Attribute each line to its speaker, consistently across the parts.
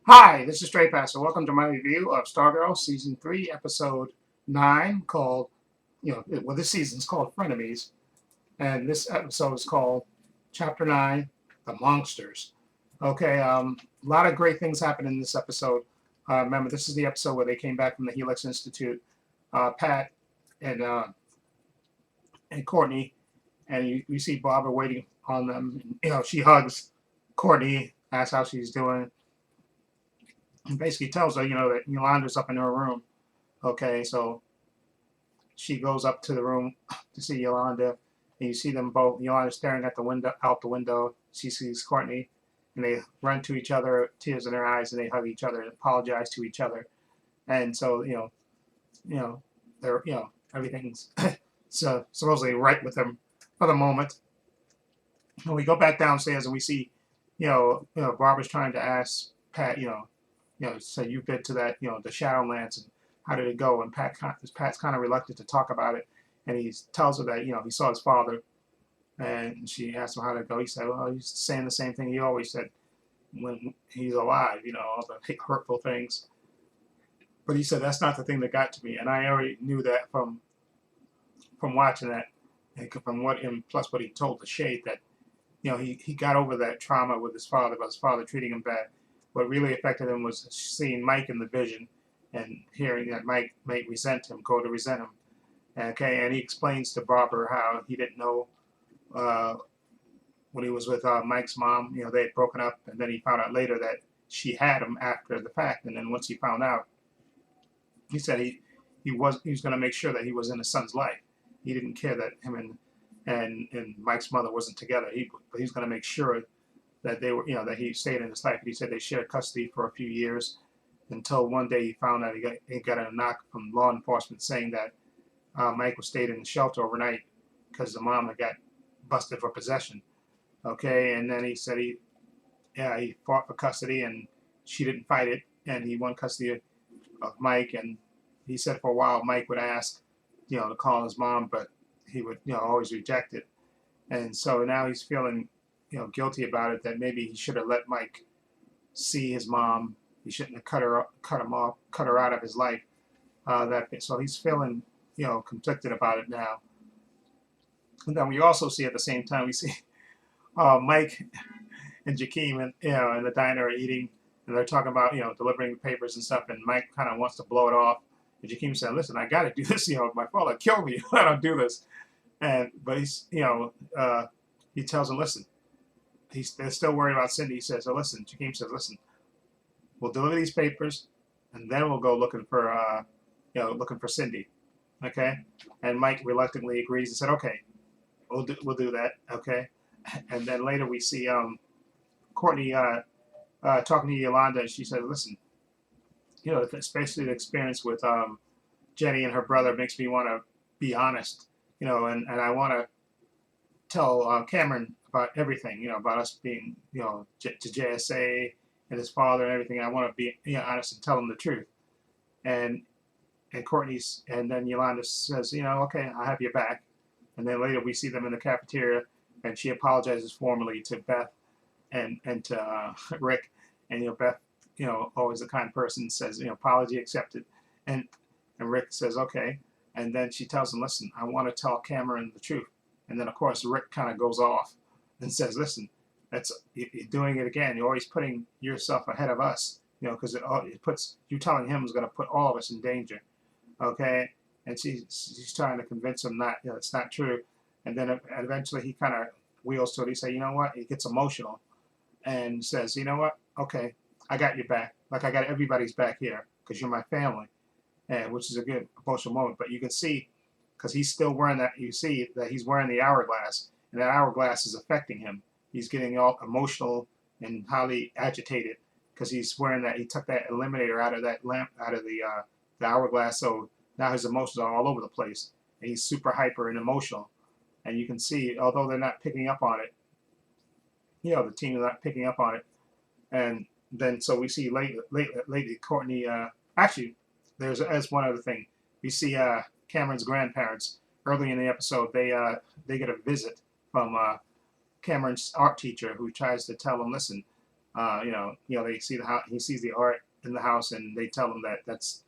Speaker 1: Hi, this is Stray Passer. Welcome to my review of Stargirl Season 3, Episode 9, called, this season's called Frenemies, and this episode is called Chapter 9, The Monsters. Okay, a lot of great things happen in this episode. Remember, this is the episode where they came back from the Helix Institute, Pat and uh, and Courtney, and you see Barbara waiting on them. She hugs Courtney, asks how she's doing, and basically tells her, that Yolanda's up in her room. Okay, so she goes up to the room to see Yolanda, and you see them both. Yolanda staring at the window, out the window. She sees Courtney, and they run to each other, tears in their eyes, and they hug each other and apologize to each other. And so, they're, everything's so supposedly right with them for the moment. And we go back downstairs, and we see, Barbara's trying to ask Pat, so you've been to that, the Shadowlands, and how did it go? And Pat's kind of reluctant to talk about it, and he tells her that he saw his father, and she asked him how did it go. He said, well, he's saying the same thing he always said when he's alive, all the hurtful things. But he said that's not the thing that got to me, and I already knew that from watching that, and from plus what he told the Shade that he got over that trauma with his father, about his father treating him bad. What really affected him was seeing Mike in the vision and hearing that Mike might resent him, go to resent him. Okay, and he explains to Barbara how he didn't know uh, when he was with Mike's mom, they had broken up, and then he found out later that she had him after the fact. And then once he found out, he said he was going to make sure that he was in his son's life. He didn't care that him and Mike's mother wasn't together. But he was going to make sure that they were, that he stayed in his life. He said they shared custody for a few years until one day he found out he got a knock from law enforcement saying that Mike was stayed in the shelter overnight because the mom had got busted for possession. Okay, and then he said he fought for custody and she didn't fight it, and he won custody of Mike. And he said for a while Mike would ask, to call his mom, but he would, always reject it. And so now he's feeling, guilty about it. That maybe he should have let Mike see his mom. He shouldn't have cut her out of his life. So he's feeling, conflicted about it now. And then we also see at the same time we see Mike and Jakeem and in the diner eating, and they're talking about delivering the papers and stuff. And Mike kind of wants to blow it off. And Jakeem said, "Listen, I got to do this. My father killed me. I don't do this." And but he tells him, "Listen." They're still worried about Cindy. He says, "So listen." Jakeem says, "Listen, we'll deliver these papers, and then we'll go looking for Cindy." Okay, and Mike reluctantly agrees and said, "Okay, we'll do that." Okay, and then later we see Courtney talking to Yolanda, and she said, "Listen, especially the experience with Jenny and her brother makes me want to be honest, and I want to tell Cameron about everything, about us being, to JSA and his father and everything. I want to be, honest and tell him the truth." And and then Yolanda says, "Okay, I'll have you back." And then later we see them in the cafeteria, and she apologizes formally to Beth and to Rick, and Beth, always a kind person, says, apology accepted, and Rick says, "Okay," and then she tells him, "Listen, I want to tell Cameron the truth." And then of course Rick kind of goes off and says, "Listen, you're doing it again. You're always putting yourself ahead of us, because it puts you telling him is going to put all of us in danger." Okay, and she's trying to convince him not, it's not true. And then eventually he kind of wheels to it. He says, "You know what?" He gets emotional and says, "You know what? Okay, I got your back. Like I got everybody's back here because you're my family," and which is a good emotional moment. But you can see, because he's still wearing that, you see that he's wearing the hourglass, and that hourglass is affecting him. He's getting all emotional and highly agitated because he's wearing that. He took that eliminator out of that lamp, out of the hourglass, so now his emotions are all over the place, and he's super hyper and emotional. And you can see, although they're not picking up on it, the team is not picking up on it. And then so we see lately Courtney. Actually, there's one other thing. We see Cameron's grandparents early in the episode. They get a visit from Cameron's art teacher, who tries to tell him, "Listen, They see the house, he sees the art in the house, and they tell him that that's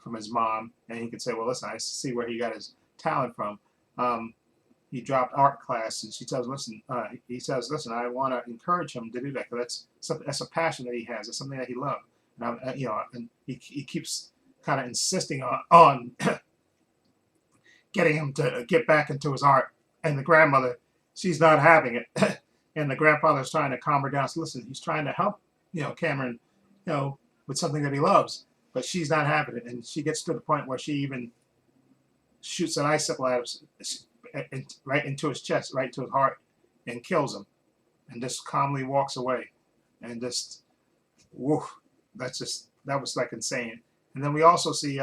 Speaker 1: from his mom, and he could say, well, listen, I see where he got his talent from. He dropped art class, and he says, listen, I want to encourage him to do that because that's a passion that he has. It's something that he loves, and he keeps kind of insisting on getting him to get back into his art. And the grandmother, she's not having it, and the grandfather's trying to calm her down. So listen, he's trying to help, Cameron, with something that he loves, but she's not having it, and she gets to the point where she even shoots an icicle at him, right into his chest, right to his heart, and kills him, and just calmly walks away, and just, woof, that was like insane. And then we also see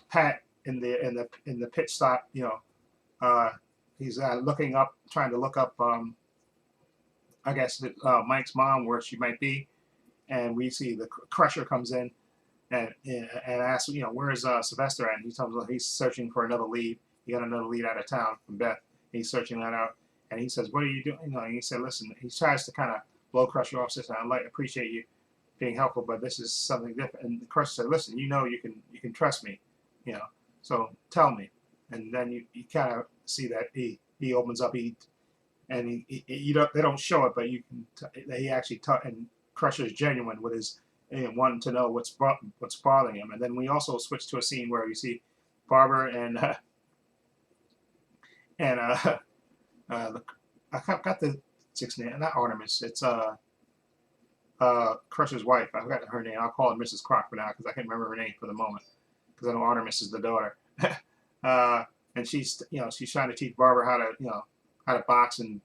Speaker 1: Pat in the pit stop. He's looking up, trying to look up, I guess, Mike's mom, where she might be, and we see the Crusher comes in and asks, where is Sylvester at? And he tells us he's searching for another lead. He got another lead out of town from Beth. He's searching that out, and he says, "What are you doing?" And he said, "Listen." He tries to kind of blow Crusher off. Says, appreciate you being helpful, but this is something different." And Crusher said, "Listen, you can trust me, so tell me." And then you kind of see that he opens up, they don't show it, but you can he actually and Crusher is genuine with his wanting to know what's bothering him. And then we also switch to a scene where you see Barbara and I got the chick's name, not Artemis. It's Crusher's wife. I forgot her name. I'll call her Mrs. Croc for now because I can't remember her name for the moment because I know Artemis is the daughter. And she's trying to teach Barbara how to box and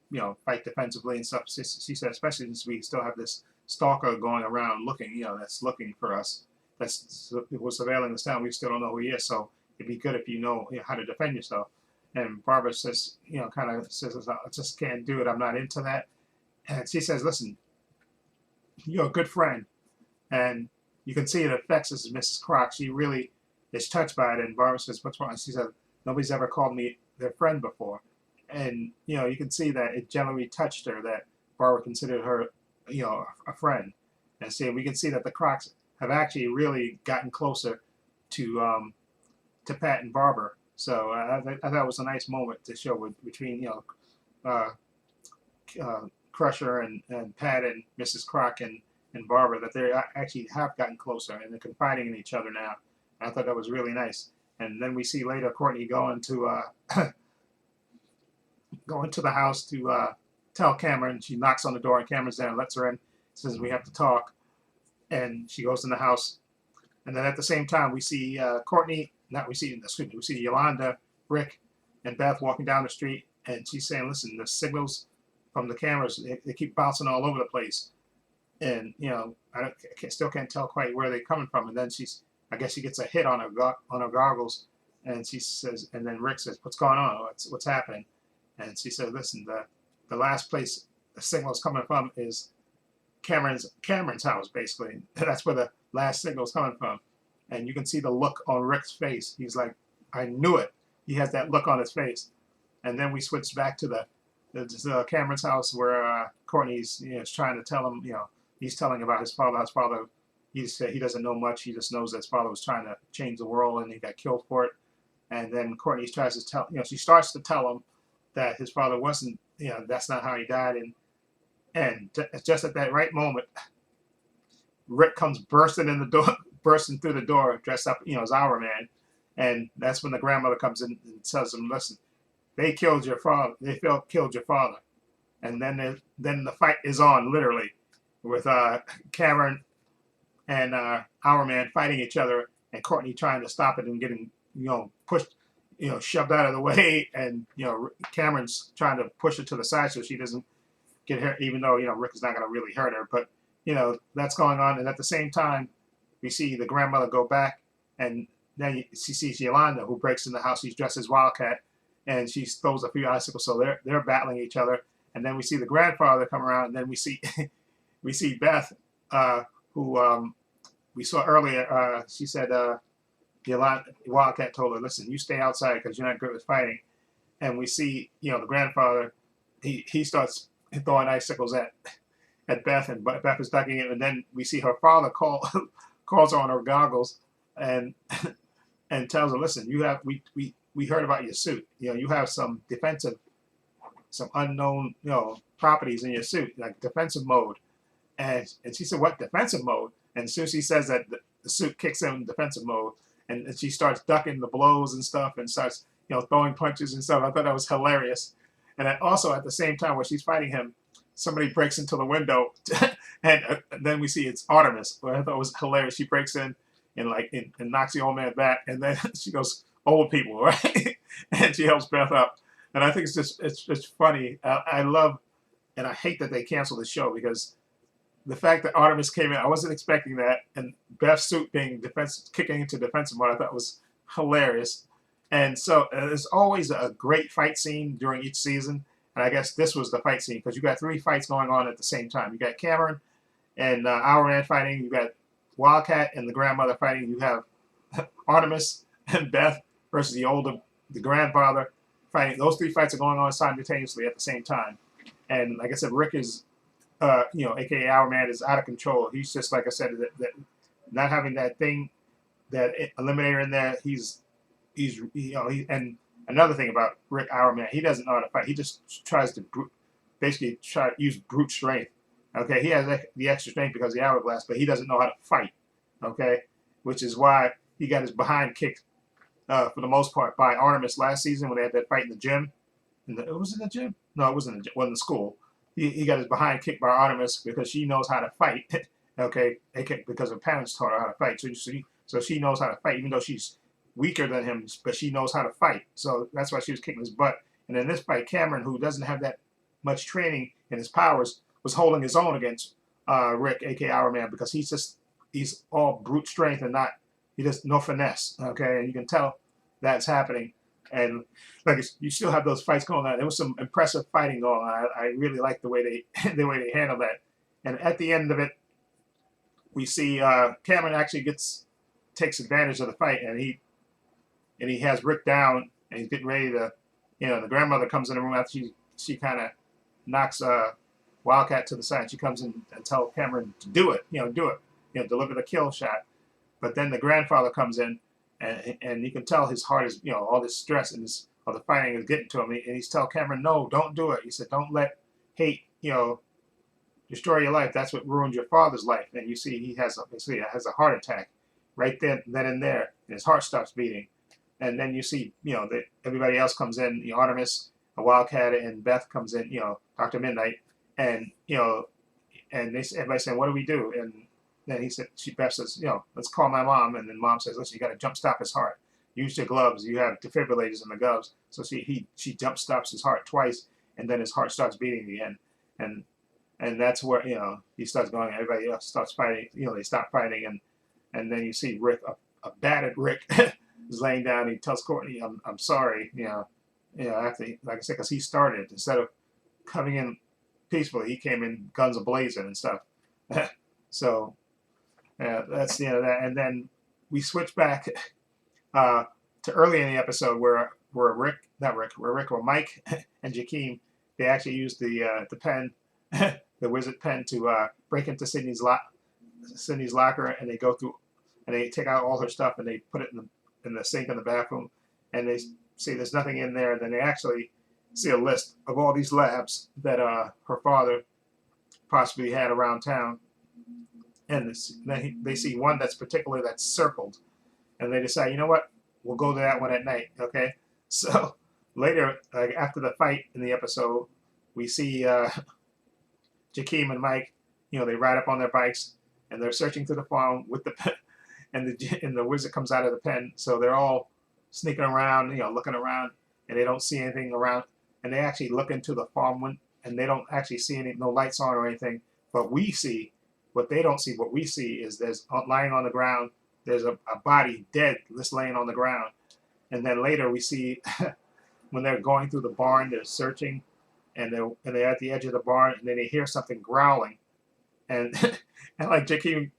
Speaker 1: fight defensively and stuff. She said, especially since we still have this stalker going around looking, that's looking for us. Was surveilling this town. We still don't know who he is, so it'd be good if you know how to defend yourself. And Barbara says, kind of says, I just can't do it. I'm not into that. And she says, listen, you're a good friend. And you can see it affects us, Mrs. Croc. She really is touched by it. And Barbara says, what's wrong? She said, nobody's ever called me their friend before. And, you can see that it generally touched her, that Barbara considered her, a friend. And so we can see that the Crocs have actually really gotten closer to Pat and Barbara. So I thought it was a nice moment to show between Crusher and Pat and Mrs. Croc and Barbara, that they actually have gotten closer and they're confiding in each other now. And I thought that was really nice. And then we see later Courtney going to the house to tell Cameron. She knocks on the door and Cameron's there and lets her in. Says we have to talk. And she goes in the house. And then at the same time we see we see Yolanda, Rick, and Beth walking down the street, and she's saying, listen, the signals from the cameras, they keep bouncing all over the place. And, I still can't tell quite where they're coming from. And then I guess she gets a hit on her goggles, and she says, and then Rick says, what's going on? What's happening? And she said, listen, the last place the signal's coming from is Cameron's house, basically. That's where the last signal's coming from. And you can see the look on Rick's face. He's like, I knew it. He has that look on his face. And then we switch back to the Cameron's house where Courtney's is trying to tell him, he's telling about his father. His father, he said he doesn't know much. He just knows that his father was trying to change the world and he got killed for it. And then Courtney tries to tell, she starts to tell him that his father wasn't, that's not how he died. And just at that right moment, Rick comes bursting through the door, dressed up, as Our Man, and that's when the grandmother comes in and tells him, "Listen, they killed your father. They killed your father." And then the fight is on, literally, with Cameron and Our Man fighting each other, and Courtney trying to stop it and getting pushed, shoved out of the way, and Cameron's trying to push her to the side so she doesn't get hurt, even though Rick is not going to really hurt her, but that's going on. And at the same time, we see the grandmother go back, and then she sees Yolanda, who breaks in the house. She's dressed as Wildcat, and she throws a few icicles. So they're battling each other. And then we see the grandfather come around, and then we see Beth, who we saw earlier. She said Yolanda, Wildcat told her, "Listen, you stay outside because you're not good at fighting." And we see the grandfather. He starts throwing icicles at Beth, and Beth is ducking him, and then we see her father calls her on her goggles, and and tells her, listen, you have we heard about your suit. You know, you have some unknown, properties in your suit, like defensive mode. And she said, what defensive mode? And as soon as she says that, the suit kicks in defensive mode, and she starts ducking the blows and stuff, and starts, throwing punches and stuff. I thought that was hilarious. And also at the same time, where she's fighting him, somebody breaks into the window, and then we see it's Artemis. Where I thought was hilarious. She breaks in and knocks the old man back, and then she goes, old people, right? And she helps Beth up. And I think it's funny. I love, and I hate that they canceled the show, because the fact that Artemis came in, I wasn't expecting that, and Beth's suit being kicking into defensive mode, I thought was hilarious. And so there's always a great fight scene during each season, and I guess this was the fight scene, because you got 3 fights going on at the same time. You got Cameron and Our Man fighting. You got Wildcat and the grandmother fighting. You have Artemis and Beth versus the grandfather fighting. Those 3 fights are going on simultaneously at the same time. And like I said, Rick is, aka Our Man, is out of control. He's just, like I said, that not having that thing, that eliminator in there. And another thing about Rick, Our Man, he doesn't know how to fight. He just tries to basically try to use brute strength. Okay, he has the extra strength because of the hourglass, but he doesn't know how to fight. Okay, which is why he got his behind kicked for the most part by Artemis last season when they had that fight in the gym. It was in the gym? No, it wasn't in the gym. It was in the school. He got his behind kicked by Artemis because she knows how to fight. Okay, because her parents taught her how to fight. So she knows how to fight, even though she's weaker than him, but she knows how to fight. So that's why she was kicking his butt. And in this fight, Cameron, who doesn't have that much training in his powers, was holding his own against Rick, aka Our Man, because he's all brute strength and he does no finesse. Okay, and you can tell that's happening. And like, you still have those fights going on. There was some impressive fighting going on. I really like the way they they handle that. And at the end of it, we see Cameron actually takes advantage of the fight, and he has Rick down, and he's getting ready to, the grandmother comes in the room after she kind of knocks Wildcat to the side. She comes in and tells Cameron to do it, deliver the kill shot. But then the grandfather comes in, and you can tell his heart is, all this stress and all the fighting is getting to him. And he's telling Cameron, no, don't do it. He said, don't let hate, destroy your life. That's what ruined your father's life. And you see he has a heart attack right then and there, and his heart stops beating. And then you see, that everybody else comes in, Artemis, a Wildcat, and Beth comes in, Dr. Midnight, and and everybody's saying, what do we do? And then Beth says, let's call my mom. And then mom says, listen, you got to jump stop his heart. Use your gloves. You have defibrillators in the gloves. So she jump stops his heart twice, and then his heart starts beating again. And that's where, he starts going. Everybody else starts fighting. They stop fighting, and then you see Rick, a battered Rick, is laying down. He tells Courtney, I'm sorry, after, like I said, because he started, instead of coming in peacefully, he came in guns a-blazing and stuff. So that's the end of that. And then we switch back to early in the episode where Mike and Jakeem, they actually used the pen, the wizard pen, to break into Sydney's locker, and they go through and they take out all her stuff and they put it in the sink in the bathroom, and they see there's nothing in there. And then they actually see a list of all these labs that her father possibly had around town, and then they see one that's circled, and they decide, you know what, we'll go to that one at night. Okay, so later, after the fight in the episode, we see Jakeem and Mike, they ride up on their bikes and they're searching through the farm with the pen, and the wizard comes out of the pen. So they're all sneaking around, looking around, and they don't see anything around. And they actually look into the farm, and they don't actually see no lights on or anything. But we see what they don't see. What we see is there's lying on the ground, there's a body dead just laying on the ground. And then later we see when they're going through the barn, they're searching, and they're at the edge of the barn, and then they hear something growling. And and like Jakeem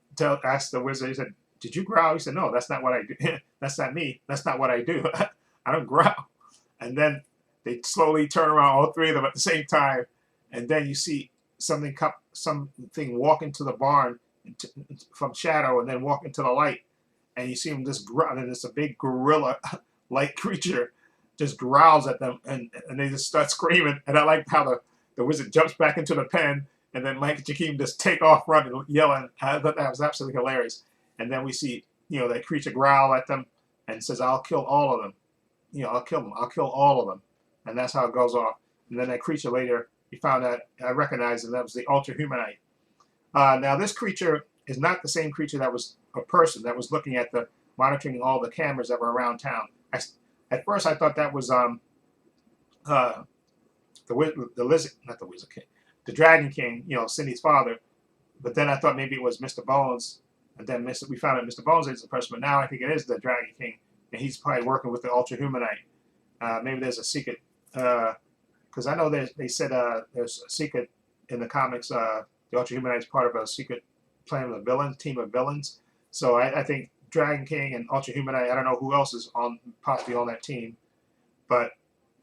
Speaker 1: asked the wizard, he said, did you growl? He said, no, that's not what I do. That's not me. That's not what I do. I don't growl. And then they slowly turn around, all 3 of them at the same time. And then you see something walk into the barn from shadow and then walk into the light, and you see him just growl, and it's a big gorilla-like creature just growls at them, and they just start screaming. And I like how the wizard jumps back into the pen, and then Mike and Jakeem just take off running, yelling. I thought that was absolutely hilarious. And then we see, that creature growl at them and says, "I'll kill all of them. I'll kill them. I'll kill all of them." And that's how it goes off. And then that creature later, he found out, I recognized, and that was the Ultra Humanite. Now this creature is not the same creature that was a person that was looking at monitoring all the cameras that were around town. At first I thought that was the lizard, not the Wizard King, the Dragon King, Cindy's father. But then I thought maybe it was Mr. Bones, and then we found out Mr. Bones is the person. But now I think it is the Dragon King, and he's probably working with the Ultra Humanite. Maybe there's a secret, because I know they said there's a secret in the comics. The Ultra Humanite is part of a secret plan of the villains, team of villains. So I think Dragon King and Ultra Humanite. I don't know who else is possibly on that team, but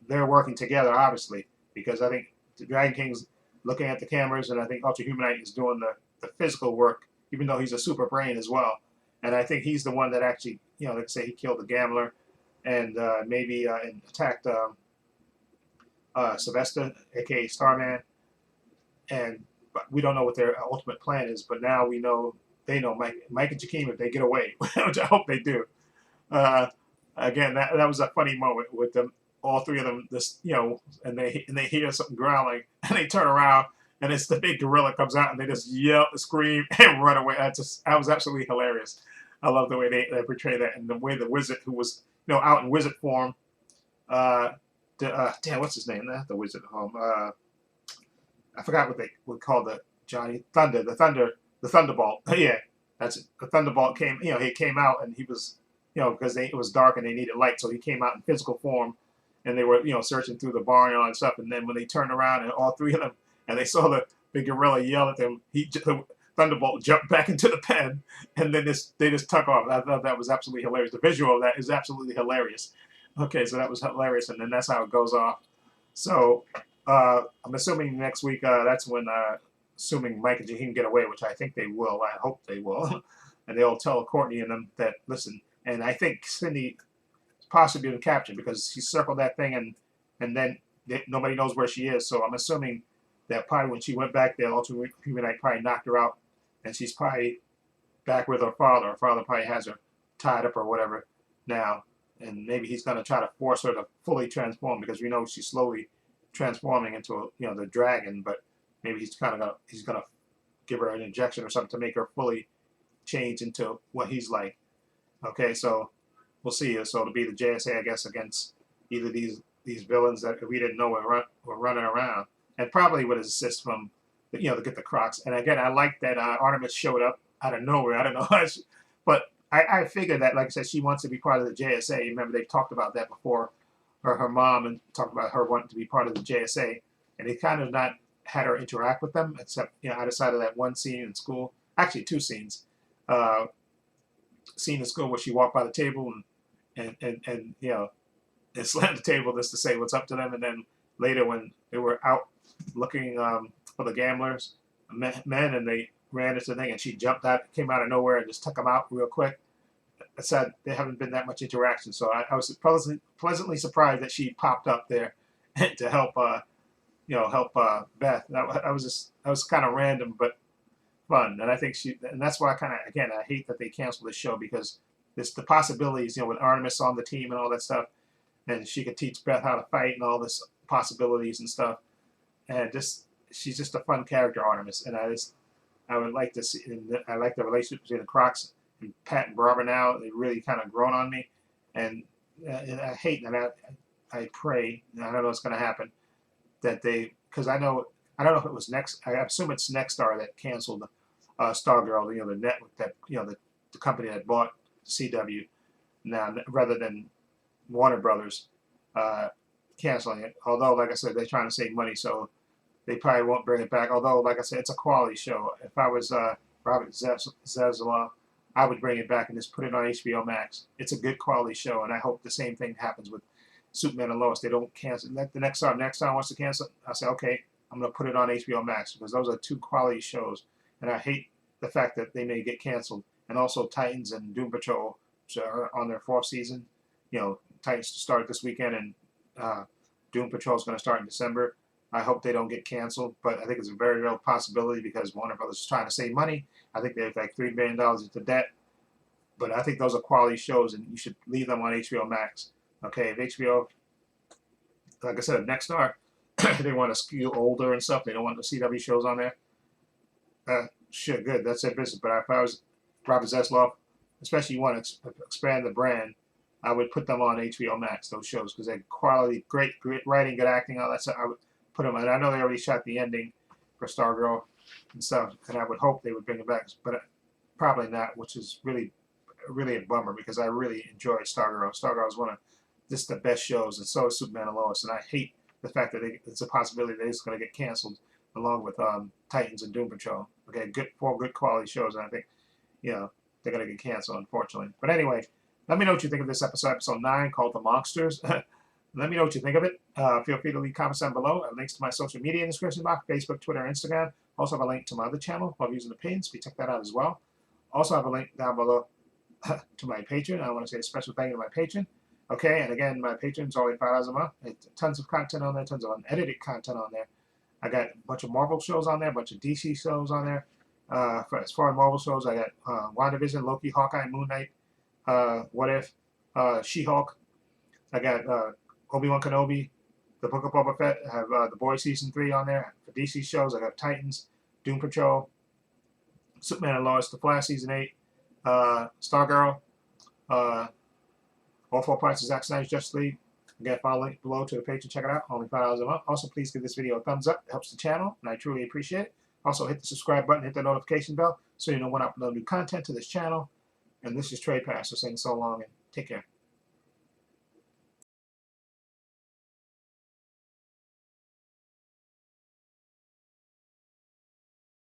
Speaker 1: they're working together, obviously, because I think the Dragon King's looking at the cameras, and I think Ultra Humanite is doing the physical work, even though he's a super brain as well. And I think he's the one that actually, let's say he killed the gambler, and maybe attacked Sylvester, aka Starman. But we don't know what their ultimate plan is. But now they know Mike and Jakeem, if they get away, which I hope they do. Again, that was a funny moment with them, all three of them, and they hear something growling, and they turn around, and it's the big gorilla comes out, and they just yell, scream, and run away. That was absolutely hilarious. I love the way they portray that, and the way the wizard, who was out in wizard form, damn, what's his name? Not the wizard home. I forgot what they would call the Johnny Thunder, the Thunderbolt. Yeah, that's it. The Thunderbolt came. He came out, and he was, because it was dark and they needed light, so he came out in physical form, and they were, searching through the barn and all that stuff. And then when they turned around, and all three of them, and they saw the big gorilla yell at them, the Thunderbolt jumped back into the pen, and then they just took off. I thought that was absolutely hilarious. The visual of that is absolutely hilarious. Okay, so that was hilarious, and then that's how it goes off. So I'm assuming next week, that's when, assuming Mike and Jaheim get away, which I think they will. I hope they will. And they'll tell Courtney and them that, listen, and I think Cindy possibly been captured because she circled that thing, and then nobody knows where she is. So I'm assuming that probably when she went back there, Ultra Humanite probably knocked her out, and she's probably back with her father. Her father probably has her tied up or whatever now, and maybe he's going to try to force her to fully transform, because we know she's slowly transforming into the dragon, but maybe he's gonna give her an injection or something to make her fully change into what he's like. Okay, so we'll see. So it'll be the JSA, I guess, against either these villains that we didn't know were running around, and probably with assist from to get the Crocs. And again, I like that Artemis showed up out of nowhere. I don't know, but I figured that, like I said, she wants to be part of the JSA. Remember, they've talked about that before. Her mom, and talked about her wanting to be part of the JSA, and they kind of not had her interact with them, except outside of that one scene in school. Actually, two scenes. Scene in school where she walked by the table and slammed the table just to say what's up to them, and then later when they were out looking for the gamblers, men, and they ran into the thing, and she jumped out, came out of nowhere, and just took them out real quick. I said there haven't been that much interaction, so I was pleasantly surprised that she popped up there to help, Beth. That was kind of random but fun, and I think and that's why I hate that they canceled this show, because there's the possibilities, with Artemis on the team and all that stuff, and she could teach Beth how to fight and all this possibilities and stuff, and she's just a fun character, Artemis, and I would like to see. And I like the relationship between the Crocs and Pat and Barbara now. They really kind of grown on me, and I hate that. I pray, and I don't know what's going to happen, that because I don't know if it was I assume it's Nexstar that canceled Stargirl, the network that, the company that bought CW now, rather than Warner Brothers canceling it. Although, like I said, they're trying to save money, so they probably won't bring it back. Although, like I said, it's a quality show. If I was Robert Zazula, I would bring it back and just put it on HBO Max. It's a good quality show, and I hope the same thing happens with Superman and Lois. They don't cancel. The next time wants to cancel, I say, okay, I'm going to put it on HBO Max because those are two quality shows, and I hate the fact that they may get canceled. And also Titans and Doom Patrol, which are on their fourth season. You know, Titans to start this weekend, and Doom Patrol is going to start in December. I hope they don't get canceled, but I think it's a very real possibility because Warner Brothers is trying to save money. I think they have like $3 billion into debt, but I think those are quality shows, and you should leave them on HBO Max. Okay, if HBO, like I said, next star, they want to skew older and stuff. They don't want the CW shows on there. Sure, good. That's their business. But if I was Robert Zasloff, especially you want to expand the brand, I would put them on HBO Max, those shows, because they're quality, great writing, good acting, all that stuff. I would put them on. I know they already shot the ending for Stargirl and stuff, and I would hope they would bring it back, but probably not, which is really a bummer because I really enjoyed Stargirl. Stargirl is one of just the best shows, and so is Superman and Lois, and I hate the fact that it's a possibility that it's going to get canceled along with Titans and Doom Patrol. Okay, four good quality shows, and I think, you know, they're going to get canceled, unfortunately. But anyway, let me know what you think of this episode 9, called The Monsters. Let me know what you think of it. Feel free to leave comments down below. Links to my social media in the description box, Facebook, Twitter, Instagram. Also have a link to my other channel, Love Using the Pins. We check that out as well. Also have a link down below to my Patreon. I want to say a special thank you to my patron. Okay, and again, my Patreon's only $5 a month. Tons of content on there, tons of unedited content on there. I got a bunch of Marvel shows on there, a bunch of DC shows on there. As far as Marvel shows, I got WandaVision, Loki, Hawkeye, Moon Knight, What If, She-Hulk. I got Obi-Wan Kenobi, The Book of Boba Fett. I have The Boys Season 3 on there. For DC shows, I got Titans, Doom Patrol, Superman and Lois, The Flash Season 8, Stargirl, all 4 parts of Zack Snyder's Justice League. Again, follow link below to the page to check it out. Only $5 a month. Also, please give this video a thumbs up. It helps the channel, and I truly appreciate it. Also, hit the subscribe button, hit the notification bell, so you know when I upload new content to this channel. And this is Trade Pastor saying so long, and take care.